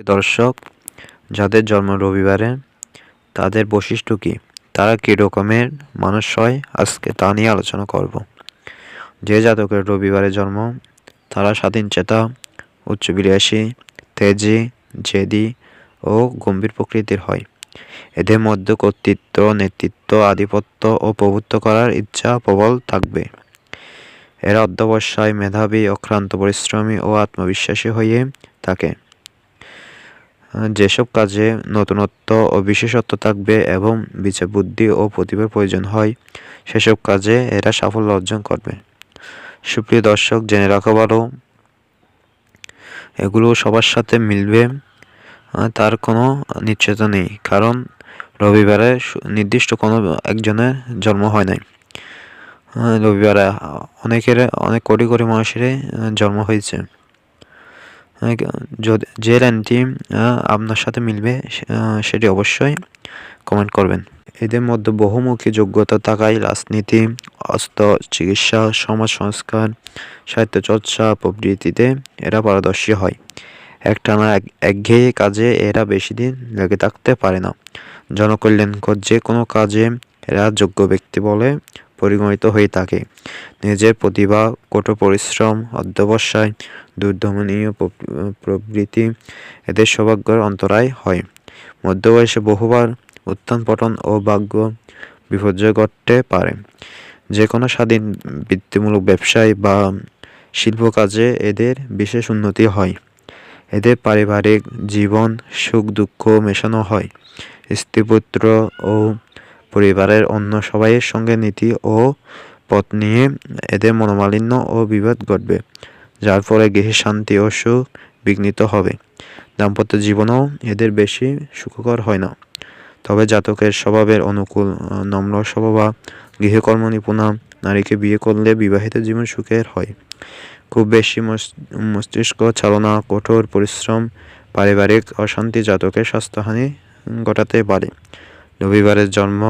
দর্শক, যাদের জন্ম রবিবারে তাদের বৈশিষ্ট্য কী, তারা কী রকমের মানুষ হয়, আজকে তা নিয়ে আলোচনা করব। যে জাতকের রবিবারে জন্ম তারা স্বাধীনচেতা, উচ্চাভিলাষী, তেজি, জেদি ও গম্ভীর প্রকৃতির হয়। এদের মধ্যে কর্তৃত্ব, নেতৃত্ব, আধিপত্য ও প্রভুত্ব করার ইচ্ছা প্রবল থাকবে। এরা অধ্যবসায়, মেধাবী, অক্লান্ত পরিশ্রমী ও আত্মবিশ্বাসী হয়ে থাকে। যেসব কাজে নতুনত্ব ও বিশেষত্ব থাকবে এবং বিচার বুদ্ধি ও প্রতিভার প্রয়োজন হয়, সেসব কাজে এরা সাফল্য অর্জন করবে। সুপ্রিয় দর্শক, জেনে রাখা ভালো, এগুলো সবার সাথে মিলবে তার কোনো নিশ্চয়তা নেই, কারণ রবিবারে নির্দিষ্ট কোনো একজনের জন্ম হয় নাই। রবিবারে অনেক কোটি কোটি মানুষেরই জন্ম হয়েছে। যে লাইনটি আপনার সাথে মিলবে সেটি অবশ্যই কমেন্ট করবেন। এদের মধ্যে বহুমুখী যোগ্যতা থাকায় রাজনীতি, অস্ত্র চিকিৎসা, সমাজ সংস্কার, সাহিত্য চর্চা প্রভৃতিতে এরা পারদর্শী হয়। একটানা একঘেয়ে কাজে এরা বেশি দিন লেগে থাকতে পারে না। জনকল্যাণকর যে কোনো কাজে এরা যোগ্য ব্যক্তি বলে পরিগণিত হয়ে থাকে। নিজের প্রতিভা, কঠোর পরিশ্রম, অধ্যবসায়, দূরদর্শনীয় প্রবৃত্তি এদের সৌভাগ্যের অন্তরায় হয়। মধ্যবয়সে বহুবার উত্থান পতন ও ভাগ্য বিপর্যয় ঘটতে পারে। যে কোনো স্বাধীন বৃত্তিমূলক ব্যবসায় বা শিল্প কাজে এদের বিশেষ উন্নতি হয়। এদের পারিবারিক জীবন সুখ দুঃখ মেশানো হয়। স্ত্রী, পুত্র ও পরিবারের অন্য সবাইয়ের সঙ্গে নীতি ও পথ নিয়ে এদের মনোমালিন্য ও বিবাদ ঘটবে, যার ফলে গৃহে শান্তি ও সুখ বিঘ্নিত হবে। দাম্পত্য জীবনও এদের বেশি সুখকর হয় না। তবে জাতকের স্বভাবের অনুকূল নম্র স্বভাবা গৃহকর্ম নিপুণা নারীকে বিয়ে করলে বিবাহিত জীবন সুখের হয়। খুব বেশি মস্তিষ্ক চালনা, কঠোর পরিশ্রম, পারিবারিক অশান্তি জাতকের স্বাস্থ্যহানি ঘটাতে পারে। রবিবারের জন্ম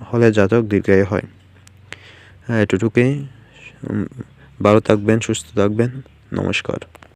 হলে জাতক দীর্ঘায়ু হয়। এতটুকুই। ভালো থাকবেন, সুস্থ থাকবেন। নমস্কার।